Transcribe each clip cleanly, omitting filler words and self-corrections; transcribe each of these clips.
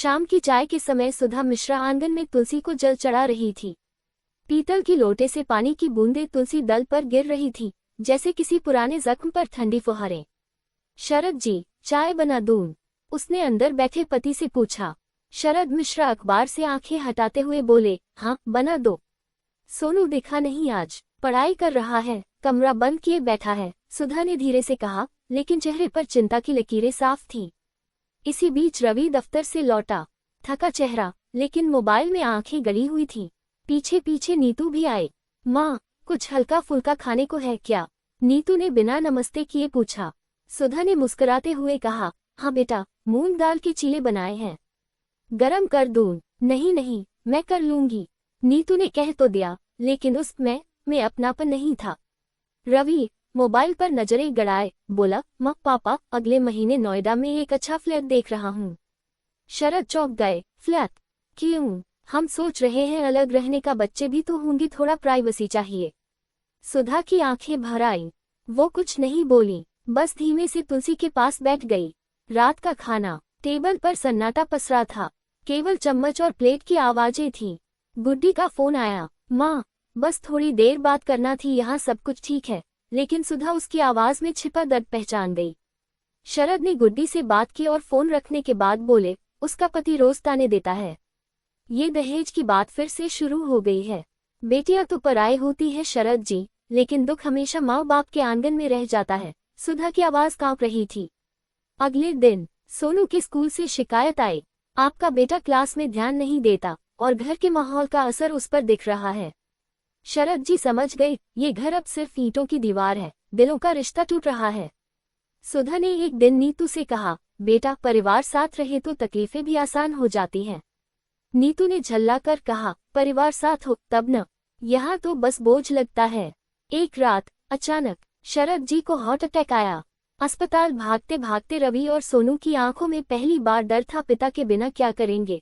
शाम की चाय के समय सुधा मिश्रा आंगन में तुलसी को जल चढ़ा रही थी। पीतल की लोटे से पानी की बूंदें तुलसी दल पर गिर रही थी, जैसे किसी पुराने जख्म पर ठंडी फुहारें। शरद जी, चाय बना दूं? उसने अंदर बैठे पति से पूछा। शरद मिश्रा अखबार से आंखें हटाते हुए बोले, हाँ बना दो। सोनू दिखा नहीं आज, पढ़ाई कर रहा है, कमरा बंद किए बैठा है, सुधा ने धीरे से कहा, लेकिन चेहरे पर चिंता की लकीरें साफ थीं। इसी बीच रवि दफ्तर से लौटा, थका चेहरा, लेकिन मोबाइल में आंखें गड़ी हुई थीं। पीछे पीछे नीतू भी आए। माँ, कुछ हल्का फुल्का खाने को है क्या? नीतू ने बिना नमस्ते किए पूछा। सुधा ने मुस्कुराते हुए कहा, हाँ बेटा, मूंग दाल के चीले बनाए हैं, गरम कर दूं? नहीं नहीं, मैं कर लूंगी। नीतू ने कह तो दिया, लेकिन उसमें अपनापन नहीं था। रवि मोबाइल पर नजरें गड़ाए बोला, माँ पापा, अगले महीने नोएडा में एक अच्छा फ्लैट देख रहा हूँ। शरद चौंक गए। फ्लैट? क्यों? हम सोच रहे हैं अलग रहने का, बच्चे भी तो होंगे, थोड़ा प्राइवेसी चाहिए। सुधा की आंखें भर आईं। वो कुछ नहीं बोली, बस धीमे से तुलसी के पास बैठ गई। रात का खाना, टेबल पर सन्नाटा पसरा था, केवल चम्मच और प्लेट की आवाजें थीं। गुड्डी का फोन आया। माँ, बस थोड़ी देर बात करना थी, यहाँ सब कुछ ठीक है। लेकिन सुधा उसकी आवाज में छिपा दर्द पहचान गई। शरद ने गुड्डी से बात की और फोन रखने के बाद बोले, उसका पति रोज ताने देता है। ये दहेज की बात फिर से शुरू हो गई है। बेटियां तो पराई होती है शरद जी, लेकिन दुख हमेशा माँ बाप के आंगन में रह जाता है। सुधा की आवाज कांप रही थी। अगले दिन सोनू के स्कूल से शिकायत आई, आपका बेटा क्लास में ध्यान नहीं देता और घर के माहौल का असर उस पर दिख रहा है। शरद जी समझ गए, ये घर अब सिर्फ ईंटों की दीवार है, दिलों का रिश्ता टूट रहा है। सुधा ने एक दिन नीतू से कहा, बेटा, परिवार साथ रहे तो तकलीफें भी आसान हो जाती हैं। नीतू ने झल्लाकर कहा, परिवार साथ हो तब न, यहाँ तो बस बोझ लगता है। एक रात अचानक शरद जी को हार्ट अटैक आया। अस्पताल भागते भागते रवि और सोनू की आंखों में पहली बार डर था, पिता के बिना क्या करेंगे।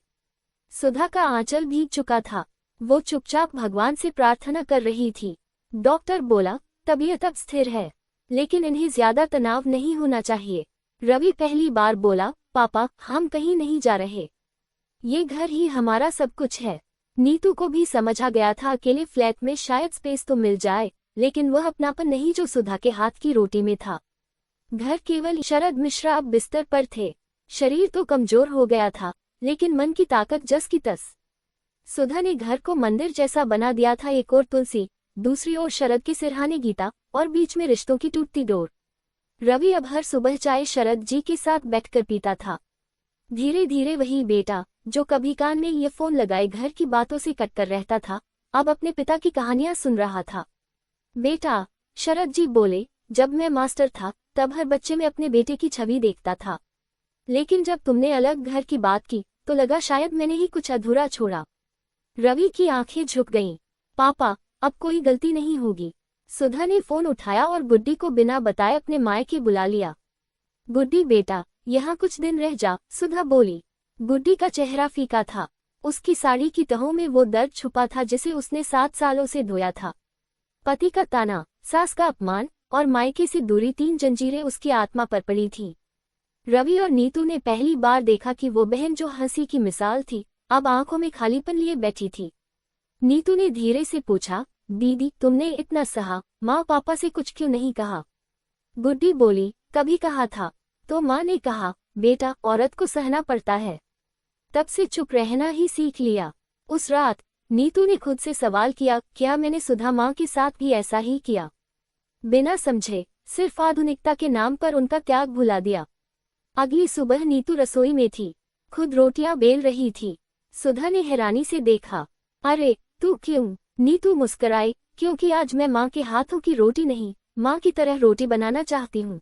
सुधा का आंचल भीग चुका था, वो चुपचाप भगवान से प्रार्थना कर रही थी। डॉक्टर बोला, तबीयत अब स्थिर है, लेकिन इन्हें ज्यादा तनाव नहीं होना चाहिए। रवि पहली बार बोला, पापा, हम कहीं नहीं जा रहे, ये घर ही हमारा सब कुछ है। नीतू को भी समझ आ गया था, अकेले फ्लैट में शायद स्पेस तो मिल जाए, लेकिन वह अपनापन नहीं जो सुधा के हाथ की रोटी में था। घर केवल शरद मिश्रा अब बिस्तर पर थे। शरीर तो कमजोर हो गया था, लेकिन मन की ताकत जस की तस। सुधा ने घर को मंदिर जैसा बना दिया था, एक ओर तुलसी, दूसरी ओर शरद के सिरहाने गीता, और बीच में रिश्तों की टूटती डोर। रवि अब हर सुबह चाय शरद जी के साथ बैठकर पीता था। धीरे धीरे वही बेटा, जो कभी कान में ईयरफोन लगाए घर की बातों से कटकर रहता था, अब अपने पिता की कहानियां सुन रहा था। बेटा, शरद जी बोले, जब मैं मास्टर था तब हर बच्चे में अपने बेटे की छवि देखता था, लेकिन जब तुमने अलग घर की बात की तो लगा शायद मैंने ही कुछ अधूरा छोड़ा। रवि की आंखें झुक गईं। पापा, अब कोई गलती नहीं होगी। सुधा ने फोन उठाया और गुड्डी को बिना बताए अपने मायके बुला लिया। गुड्डी बेटा, यहाँ कुछ दिन रह जा, सुधा बोली। गुड्डी का चेहरा फीका था, उसकी साड़ी की तहों में वो दर्द छुपा था जिसे उसने 7 सालों से धोया था। पति का ताना, सास का अपमान और मायके से दूरी, 3 जंजीरें उसकी आत्मा पर पड़ी थीं। रवि और नीतू ने पहली बार देखा कि वो बहन जो हंसी की मिसाल थी, अब आंखों में खालीपन लिए बैठी थी। नीतू ने धीरे से पूछा, दीदी, तुमने इतना सहा, माँ पापा से कुछ क्यों नहीं कहा? गुड्डी बोली, कभी कहा था तो माँ ने कहा, बेटा, औरत को सहना पड़ता है। तब से चुप रहना ही सीख लिया। उस रात नीतू ने खुद से सवाल किया, क्या मैंने सुधा माँ के साथ भी ऐसा ही किया? बिना समझे, सिर्फ आधुनिकता के नाम पर उनका त्याग भुला दिया। अगली सुबह नीतू रसोई में थी, खुद रोटियां बेल रही थी। सुधा ने हैरानी से देखा। अरे, तू क्यों? नीतू मुस्कुराई, क्योंकि आज मैं माँ के हाथों की रोटी नहीं, माँ की तरह रोटी बनाना चाहती हूँ।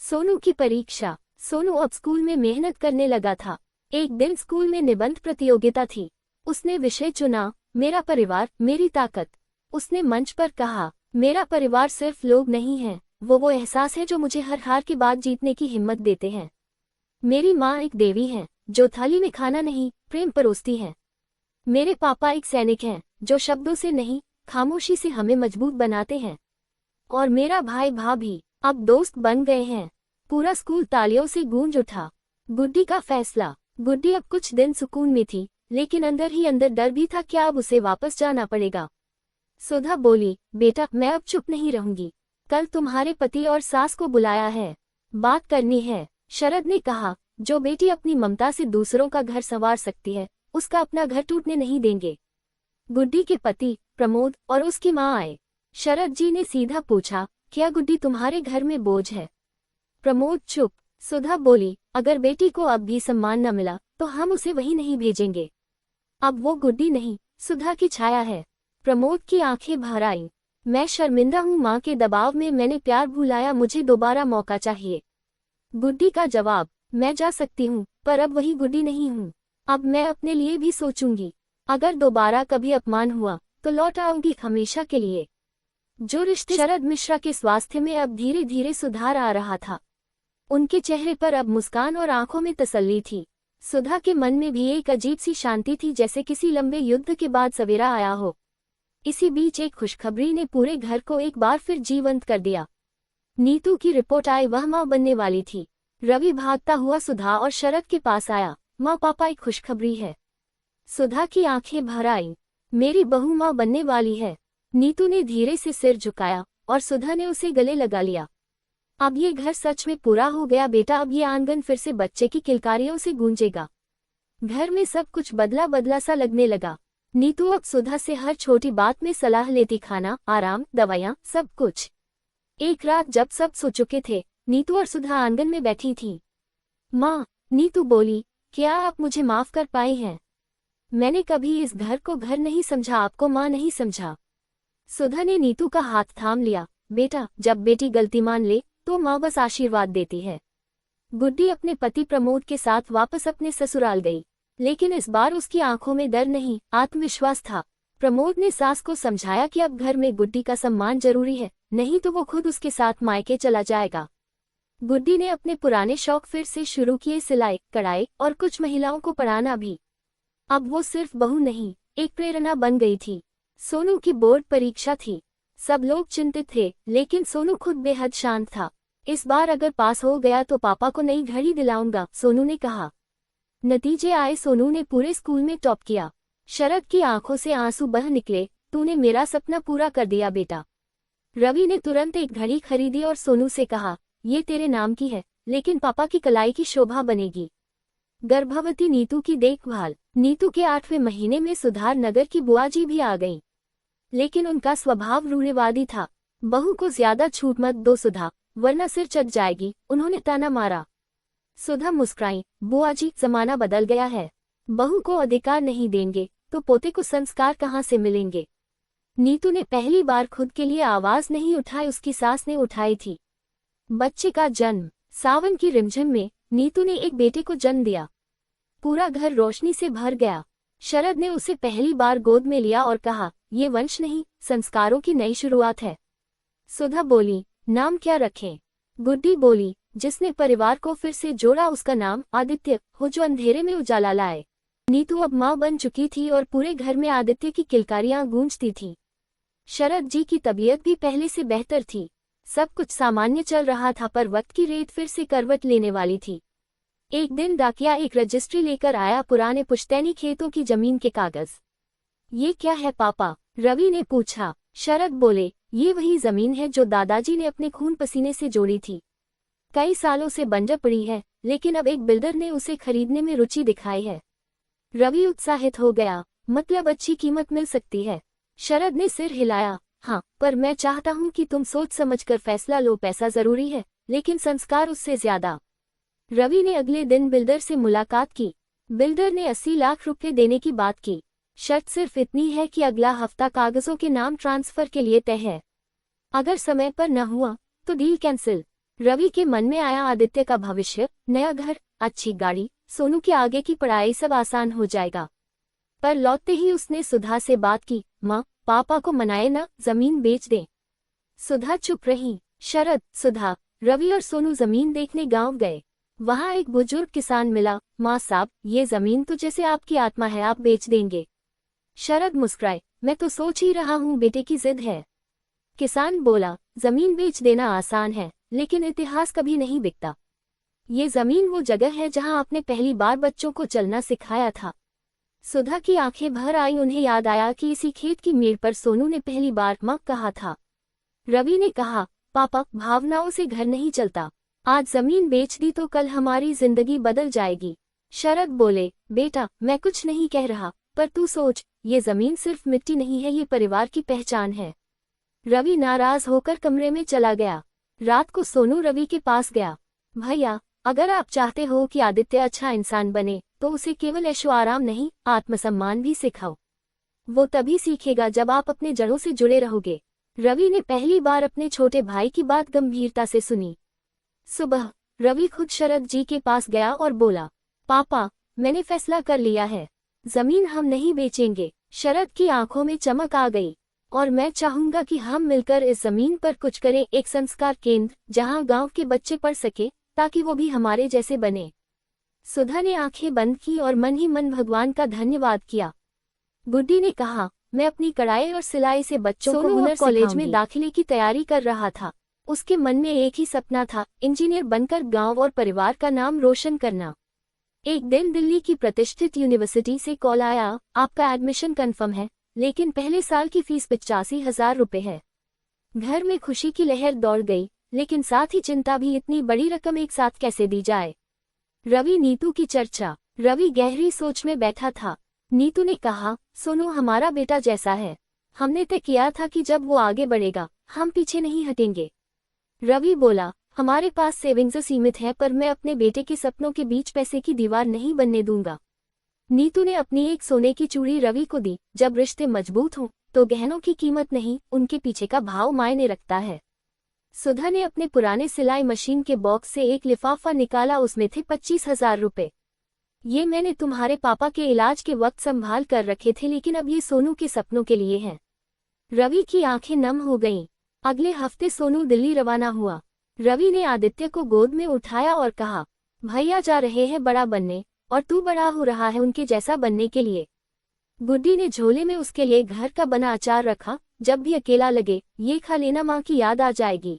सोनू की परीक्षा। सोनू अब स्कूल में मेहनत करने लगा था। एक दिन स्कूल में निबंध प्रतियोगिता थी। उसने विषय चुना, मेरा परिवार मेरी ताकत। उसने मंच पर कहा, मेरा परिवार सिर्फ लोग नहीं है, वो एहसास है जो मुझे हर हार के बाद जीतने की हिम्मत देते हैं। मेरी माँ एक देवी है, जो थाली में खाना नहीं, प्रेम परोसती है। मेरे पापा एक सैनिक हैं, जो शब्दों से नहीं, खामोशी से हमें मजबूत बनाते हैं। और मेरा भाई भाभी अब दोस्त बन गए हैं। पूरा स्कूल तालियों से गूंज उठा। गुड्डी का फैसला। गुड्डी अब कुछ दिन सुकून में थी, लेकिन अंदर ही अंदर डर भी था कि अब उसे वापस जाना पड़ेगा। सुधा बोली, बेटा मैं अब चुप नहीं रहूंगी, कल तुम्हारे पति और सास को बुलाया है, बात करनी है। शरद ने कहा, जो बेटी अपनी ममता से दूसरों का घर संवार सकती है, उसका अपना घर टूटने नहीं देंगे। गुड्डी के पति प्रमोद और उसकी माँ आए। शरद जी ने सीधा पूछा, क्या गुड्डी तुम्हारे घर में बोझ है? प्रमोद चुप। सुधा बोली, अगर बेटी को अब भी सम्मान न मिला तो हम उसे वहीं नहीं भेजेंगे। अब वो गुड्डी नहीं, सुधा की छाया है। प्रमोद की आंखें भर आईं। मैं शर्मिंदा हूँ, माँ के दबाव में मैंने प्यार भुलाया, मुझे दोबारा मौका चाहिए। गुड्डी का जवाब, मैं जा सकती हूँ, पर अब वही गुड्डी नहीं हूँ। अब मैं अपने लिए भी सोचूंगी। अगर दोबारा कभी अपमान हुआ तो लौट आऊंगी हमेशा के लिए। जो रिश्ते शरद मिश्रा के स्वास्थ्य में अब धीरे धीरे सुधार आ रहा था। उनके चेहरे पर अब मुस्कान और आंखों में तसल्ली थी। सुधा के मन में भी एक अजीब सी शांति थी, जैसे किसी लंबे युद्ध के बाद सवेरा आया हो। इसी बीच एक खुशखबरी ने पूरे घर को एक बार फिर जीवंत कर दिया। नीतू की रिपोर्ट आई, वह मां बनने वाली थी। रवि भागता हुआ सुधा और शरद के पास आया, मां पापा एक खुशखबरी है। सुधा की आंखें भर आईं, मेरी बहू मां बनने वाली है। नीतू ने धीरे से सिर झुकाया और सुधा ने उसे गले लगा लिया। अब ये घर सच में पूरा हो गया बेटा, अब ये आंगन फिर से बच्चे की किलकारियों से गूंजेगा। घर में सब कुछ बदला बदला सा लगने लगा। नीतू अब सुधा से हर छोटी बात में सलाह लेती, खाना, आराम, दवाइयाँ, सब कुछ। एक रात जब सब सो चुके थे, नीतू और सुधा आंगन में बैठी थीं। माँ, नीतू बोली, क्या आप मुझे माफ कर पाई हैं? मैंने कभी इस घर को घर नहीं समझा, आपको माँ नहीं समझा। सुधा ने नीतू का हाथ थाम लिया, बेटा जब बेटी गलती मान ले तो माँ बस आशीर्वाद देती है। गुड्डी अपने पति प्रमोद के साथ वापस अपने ससुराल गई, लेकिन इस बार उसकी आंखों में डर नहीं, आत्मविश्वास था। प्रमोद ने सास को समझाया कि अब घर में गुड्डी का सम्मान जरूरी है, नहीं तो वो खुद उसके साथ मायके चला जाएगा। गुड्डी ने अपने पुराने शौक फिर से शुरू किए, सिलाई, कढ़ाई और कुछ महिलाओं को पढ़ाना भी। अब वो सिर्फ बहू नहीं, एक प्रेरणा बन गई थी। सोनू की बोर्ड परीक्षा थी। सब लोग चिंतित थे, लेकिन सोनू खुद बेहद शांत था। इस बार अगर पास हो गया तो पापा को नई घड़ी दिलाऊंगा, सोनू ने कहा। नतीजे आए, सोनू ने पूरे स्कूल में टॉप किया। शरद की आंखों से आंसू बह निकले, तूने मेरा सपना पूरा कर दिया बेटा। रवि ने तुरंत एक घड़ी खरीदी और सोनू से कहा, ये तेरे नाम की है, लेकिन पापा की कलाई की शोभा बनेगी। गर्भवती नीतू की देखभाल। नीतू के 8वें महीने में सुधार नगर की बुआजी भी आ गईं, लेकिन उनका स्वभाव रूढ़िवादी था। बहू को ज्यादा छूट मत दो सुधा, वरना सिर चढ़ जाएगी, उन्होंने ताना मारा। सुधा मुस्कुराई, बुआजी जमाना बदल गया है, बहू को अधिकार नहीं देंगे तो पोते को संस्कार कहाँ से मिलेंगे। नीतू ने पहली बार खुद के लिए आवाज नहीं उठाई, उसकी सास ने उठाई थी। बच्चे का जन्म। सावन की रिमझिम में नीतू ने एक बेटे को जन्म दिया। पूरा घर रोशनी से भर गया। शरद ने उसे पहली बार गोद में लिया और कहा, ये वंश नहीं, संस्कारों की नई शुरुआत है। सुधा बोली, नाम क्या रखें? गुड्डी बोली, जिसने परिवार को फिर से जोड़ा उसका नाम आदित्य हो, जो अंधेरे में उजाला लाए। नीतू अब मां बन चुकी थी और पूरे घर में आदित्य की किलकारियां गूंजती थीं। शरद जी की तबीयत भी पहले से बेहतर थी। सब कुछ सामान्य चल रहा था, पर वक्त की रेत फिर से करवट लेने वाली थी। एक दिन डाकिया एक रजिस्ट्री लेकर आया, पुराने पुश्तैनी खेतों की जमीन के कागज। ये क्या है पापा? रवि ने पूछा। शरद बोले, ये वही जमीन है जो दादाजी ने अपने खून पसीने से जोड़ी थी। कई सालों से बंजर पड़ी है, लेकिन अब एक बिल्डर ने उसे खरीदने में रुचि दिखाई है। रवि उत्साहित हो गया, मतलब अच्छी कीमत मिल सकती है। शरद ने सिर हिलाया, हाँ, पर मैं चाहता हूँ कि तुम सोच समझकर फैसला लो। पैसा जरूरी है, लेकिन संस्कार उससे ज्यादा। रवि ने अगले दिन बिल्डर से मुलाकात की। बिल्डर ने 80 लाख रुपए देने की बात की। शर्त सिर्फ इतनी है कि अगला हफ्ता कागजों के नाम ट्रांसफर के लिए तय है। अगर समय पर न हुआ तो डील कैंसिल। रवि के मन में आया, आदित्य का भविष्य, नया घर, अच्छी गाड़ी, सोनू की आगे की पढ़ाई, सब आसान हो जाएगा। पर लौटते ही उसने सुधा से बात की, माँ, पापा को मनाए ना, जमीन बेच दें। सुधा चुप रही। शरद, सुधा, रवि और सोनू जमीन देखने गांव गए। वहां एक बुजुर्ग किसान मिला। माँ साहब, ये जमीन तो जैसे आपकी आत्मा है, आप बेच देंगे? शरद मुस्कुराए, मैं तो सोच ही रहा हूँ, बेटे की जिद है। किसान बोला, जमीन बेच देना आसान है, लेकिन इतिहास कभी नहीं बिकता। ये जमीन वो जगह है जहां आपने पहली बार बच्चों को चलना सिखाया था। सुधा की आंखें भर आई। उन्हें याद आया कि इसी खेत की मेड़ पर सोनू ने पहली बार मां कहा था। रवि ने कहा, पापा, भावनाओं से घर नहीं चलता। आज जमीन बेच दी तो कल हमारी जिंदगी बदल जाएगी। शरद बोले, बेटा, मैं कुछ नहीं कह रहा, पर तू सोच, ये जमीन सिर्फ मिट्टी नहीं है, ये परिवार की पहचान है। रवि नाराज होकर कमरे में चला गया। रात को सोनू रवि के पास गया। भैया, अगर आप चाहते हो कि आदित्य अच्छा इंसान बने तो उसे केवल ऐशो आराम नहीं, आत्मसम्मान भी सिखाओ। वो तभी सीखेगा जब आप अपने जड़ों से जुड़े रहोगे। रवि ने पहली बार अपने छोटे भाई की बात गंभीरता से सुनी। सुबह रवि खुद शरद जी के पास गया और बोला, पापा, मैंने फैसला कर लिया है, जमीन हम नहीं बेचेंगे। शरद की आंखों में चमक आ गई। और मैं चाहूंगा कि हम मिलकर इस जमीन पर कुछ करें, एक संस्कार केंद्र जहां गांव के बच्चे पढ़ सके, ताकि वो भी हमारे जैसे बने। सुधा ने आंखें बंद की और मन ही मन भगवान का धन्यवाद किया। गुड्डी ने कहा, मैं अपनी कढ़ाई और सिलाई से बच्चों को हुनर कॉलेज में दाखिले की तैयारी कर रहा था। उसके मन में एक ही सपना था, इंजीनियर बनकर गांव और परिवार का नाम रोशन करना। एक दिन दिल्ली की प्रतिष्ठित यूनिवर्सिटी से कॉल आया, आपका एडमिशन कंफर्म है, लेकिन पहले साल की फीस 85,000 रुपए है। घर में खुशी की लहर दौड़ गई, लेकिन साथ ही चिंता भी। इतनी बड़ी रकम एक साथ कैसे दी जाए। रवि नीतू की चर्चा। रवि गहरी सोच में बैठा था। नीतू ने कहा, सोनू हमारा बेटा जैसा है, हमने तय किया था कि जब वो आगे बढ़ेगा हम पीछे नहीं हटेंगे। रवि बोला, हमारे पास सेविंग्स सीमित है, पर मैं अपने बेटे के सपनों के बीच पैसे की दीवार नहीं बनने दूंगा। नीतू ने अपनी एक सोने की चूड़ी रवि को दी। जब रिश्ते मजबूत हों तो गहनों की कीमत नहीं, उनके पीछे का भाव मायने रखता है। सुधा ने अपने पुराने सिलाई मशीन के बॉक्स से एक लिफाफा निकाला, उसमें थे 25,000 रुपए। ये मैंने तुम्हारे पापा के इलाज के वक्त संभाल कर रखे थे, लेकिन अब ये सोनू के सपनों के लिए हैं। रवि की आंखें नम हो गईं। अगले हफ्ते सोनू दिल्ली रवाना हुआ। रवि ने आदित्य को गोद में उठाया और कहा, भैया जा रहे हैं बड़ा बनने, और तू बड़ा हो रहा है उनके जैसा बनने के लिए। गुड्डी ने झोले में उसके लिए घर का बना अचार रखा, जब भी अकेला लगे ये खा लेना, माँ की याद आ जाएगी।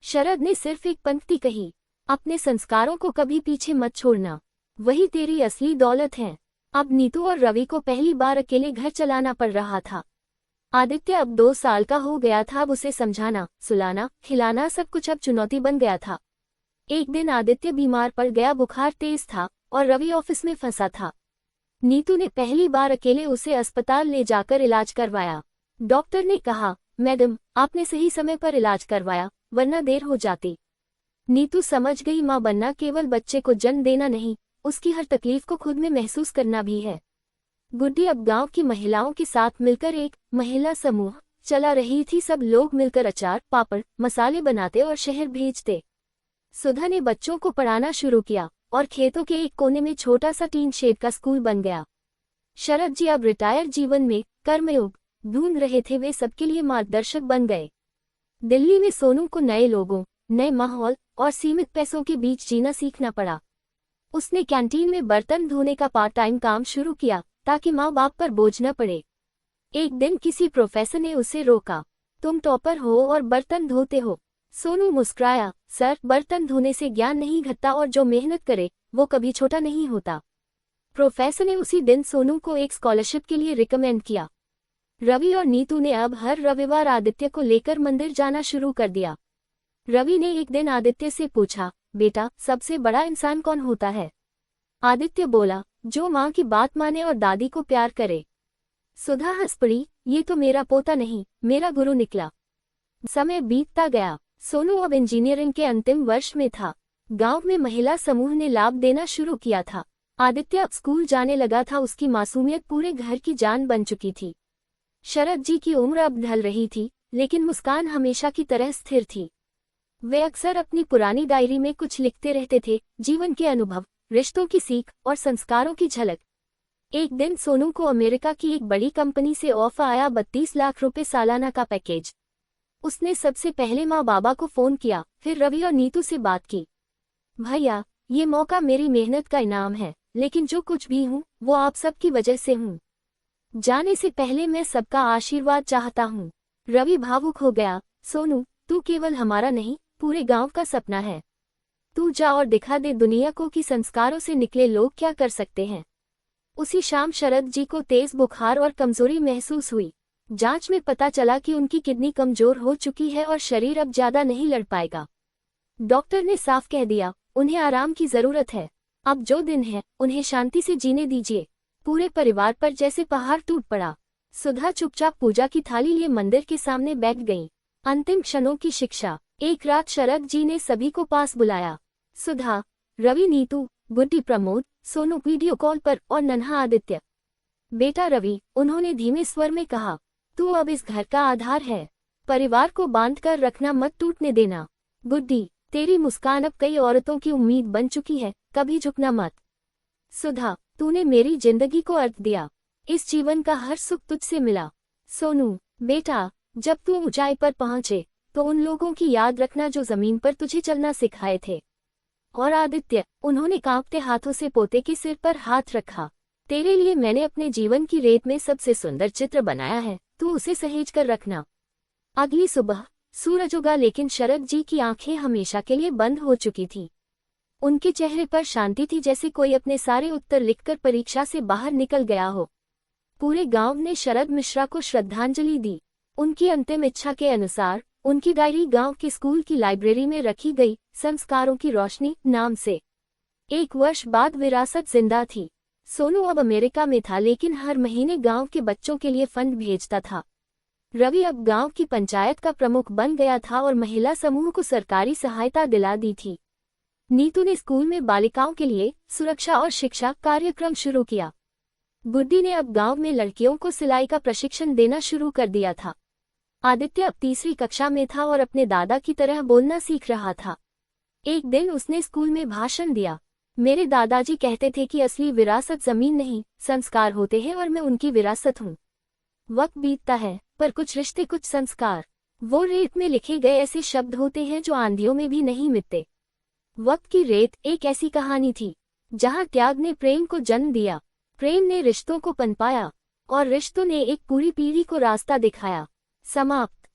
शरद ने सिर्फ एक पंक्ति कही, अपने संस्कारों को कभी पीछे मत छोड़ना, वही तेरी असली दौलत है। अब नीतू और रवि को पहली बार अकेले घर चलाना पड़ रहा था। आदित्य अब 2 साल का हो गया था। अब उसे समझाना, सुलाना, खिलाना, सब कुछ अब चुनौती बन गया था। एक दिन आदित्य बीमार पड़ गया, बुखार तेज था और रवि ऑफिस में फंसा था। नीतू ने पहली बार अकेले उसे अस्पताल ले जाकर इलाज करवाया। डॉक्टर ने कहा, मैडम, आपने सही समय पर इलाज करवाया, वरना देर हो जाती। नीतू समझ गई, मां बनना केवल बच्चे को जन्म देना नहीं, उसकी हर तकलीफ को खुद में महसूस करना भी है। गुड्डी अब गांव की महिलाओं के साथ मिलकर एक महिला समूह चला रही थी। सब लोग मिलकर अचार, पापड़, मसाले बनाते और शहर भेजते। सुधा ने बच्चों को पढ़ाना शुरू किया और खेतों के एक कोने में छोटा सा टीन शेड का स्कूल बन गया। शरद जी अब रिटायर जीवन में कर्मयोग ढूंढ रहे थे, वे सबके लिए मार्गदर्शक बन गए। दिल्ली में सोनू को नए लोगों, नए माहौल और सीमित पैसों के बीच जीना सीखना पड़ा। उसने कैंटीन में बर्तन धोने का पार्ट टाइम काम शुरू किया, ताकि माँ बाप पर बोझ न पड़े। एक दिन किसी प्रोफेसर ने उसे रोका, तुम टॉपर हो और बर्तन धोते हो। सोनू मुस्कुराया, सर, बर्तन धोने से ज्ञान नहीं घटता और जो मेहनत करे वो कभी छोटा नहीं होता। प्रोफेसर ने उसी दिन सोनू को एक स्कॉलरशिप के लिए रिकमेंड किया। रवि और नीतू ने अब हर रविवार आदित्य को लेकर मंदिर जाना शुरू कर दिया। रवि ने एक दिन आदित्य से पूछा, बेटा, सबसे बड़ा इंसान कौन होता है? आदित्य बोला, जो माँ की बात माने और दादी को प्यार करे। सुधा हंस पड़ी, ये तो मेरा पोता नहीं, मेरा गुरु निकला। समय बीतता गया। सोनू अब इंजीनियरिंग के अंतिम वर्ष में था। गांव में महिला समूह ने लाभ देना शुरू किया था। आदित्य अब स्कूल जाने लगा था। उसकी मासूमियत पूरे घर की जान बन चुकी थी। शरद जी की उम्र अब ढल रही थी, लेकिन मुस्कान हमेशा की तरह स्थिर थी। वे अक्सर अपनी पुरानी डायरी में कुछ लिखते रहते थे, जीवन के अनुभव, रिश्तों की सीख और संस्कारों की झलक। एक दिन सोनू को अमेरिका की एक बड़ी कंपनी से ऑफर आया, 32 लाख रुपए सालाना का पैकेज। उसने सबसे पहले माँ बाबा को फोन किया, फिर रवि और नीतू से बात की। भैया, ये मौका मेरी मेहनत का इनाम है, लेकिन जो कुछ भी हूँ वो आप सबकी वजह से हूँ। जाने से पहले मैं सबका आशीर्वाद चाहता हूँ। रवि भावुक हो गया, सोनू, तू केवल हमारा नहीं, पूरे गांव का सपना है। तू जा और दिखा दे दुनिया को कि संस्कारों से निकले लोग क्या कर सकते हैं। उसी शाम शरद जी को तेज बुखार और कमजोरी महसूस हुई। जांच में पता चला कि उनकी किडनी कमजोर हो चुकी है और शरीर अब ज्यादा नहीं लड़ पाएगा। डॉक्टर ने साफ कह दिया, उन्हें आराम की जरूरत है। अब जो दिन है उन्हें शांति से जीने दीजिए। पूरे परिवार पर जैसे पहाड़ टूट पड़ा। सुधा चुपचाप पूजा की थाली लिए मंदिर के सामने बैठ गईं। अंतिम क्षणों की शिक्षा। एक रात शरद जी ने सभी को पास बुलाया। सुधा, रवि, नीतू, गुड्डी, प्रमोद, सोनू वीडियो कॉल पर और नन्हा आदित्य। बेटा रवि, उन्होंने धीमे स्वर में कहा, तू अब इस घर का आधार है। परिवार को बांध कर रखना, मत टूटने देना। गुड्डी, तेरी मुस्कान अब कई औरतों की उम्मीद बन चुकी है, कभी झुकना मत। सुधा, तूने मेरी जिंदगी को अर्थ दिया। इस जीवन का हर सुख तुझसे मिला। सोनू, बेटा, जब तू ऊंचाई पर पहुंचे तो उन लोगों की याद रखना जो जमीन पर तुझे चलना सिखाए थे। और आदित्य, उन्होंने कांपते हाथों से पोते के सिर पर हाथ रखा। तेरे लिए मैंने अपने जीवन की रेत में सबसे सुंदर चित्र बनाया है, तू उसे सहेज कर रखना। अगली सुबह सूरज उगा, लेकिन शरद जी की आंखें हमेशा के लिए बंद हो चुकी थी। उनके चेहरे पर शांति थी, जैसे कोई अपने सारे उत्तर लिखकर परीक्षा से बाहर निकल गया हो। पूरे गांव ने शरद मिश्रा को श्रद्धांजलि दी। उनकी अंतिम इच्छा के अनुसार उनकी डायरी गांव के स्कूल की लाइब्रेरी में रखी गई, संस्कारों की रोशनी नाम से। 1 वर्ष बाद विरासत जिंदा थी। सोनू अब अमेरिका में था, लेकिन हर महीने गांव के बच्चों के लिए फंड भेजता था। रवि अब गांव की पंचायत का प्रमुख बन गया था और महिला समूह को सरकारी सहायता दिला दी थी। नीतू ने स्कूल में बालिकाओं के लिए सुरक्षा और शिक्षा कार्यक्रम शुरू किया। गुड्डी ने अब गांव में लड़कियों को सिलाई का प्रशिक्षण देना शुरू कर दिया था। आदित्य अब 3री कक्षा में था और अपने दादा की तरह बोलना सीख रहा था। एक दिन उसने स्कूल में भाषण दिया। मेरे दादाजी कहते थे कि असली विरासत जमीन नहीं, संस्कार होते हैं और मैं उनकी विरासत हूँ। वक्त बीतता है, पर कुछ रिश्ते, कुछ संस्कार, वो रेत में लिखे गए ऐसे शब्द होते हैं जो आंधियों में भी नहीं मिटते। वक्त की रेत एक ऐसी कहानी थी जहाँ त्याग ने प्रेम को जन्म दिया, प्रेम ने रिश्तों को पनपाया और रिश्तों ने एक पूरी पीढ़ी को रास्ता दिखाया। समाप्त।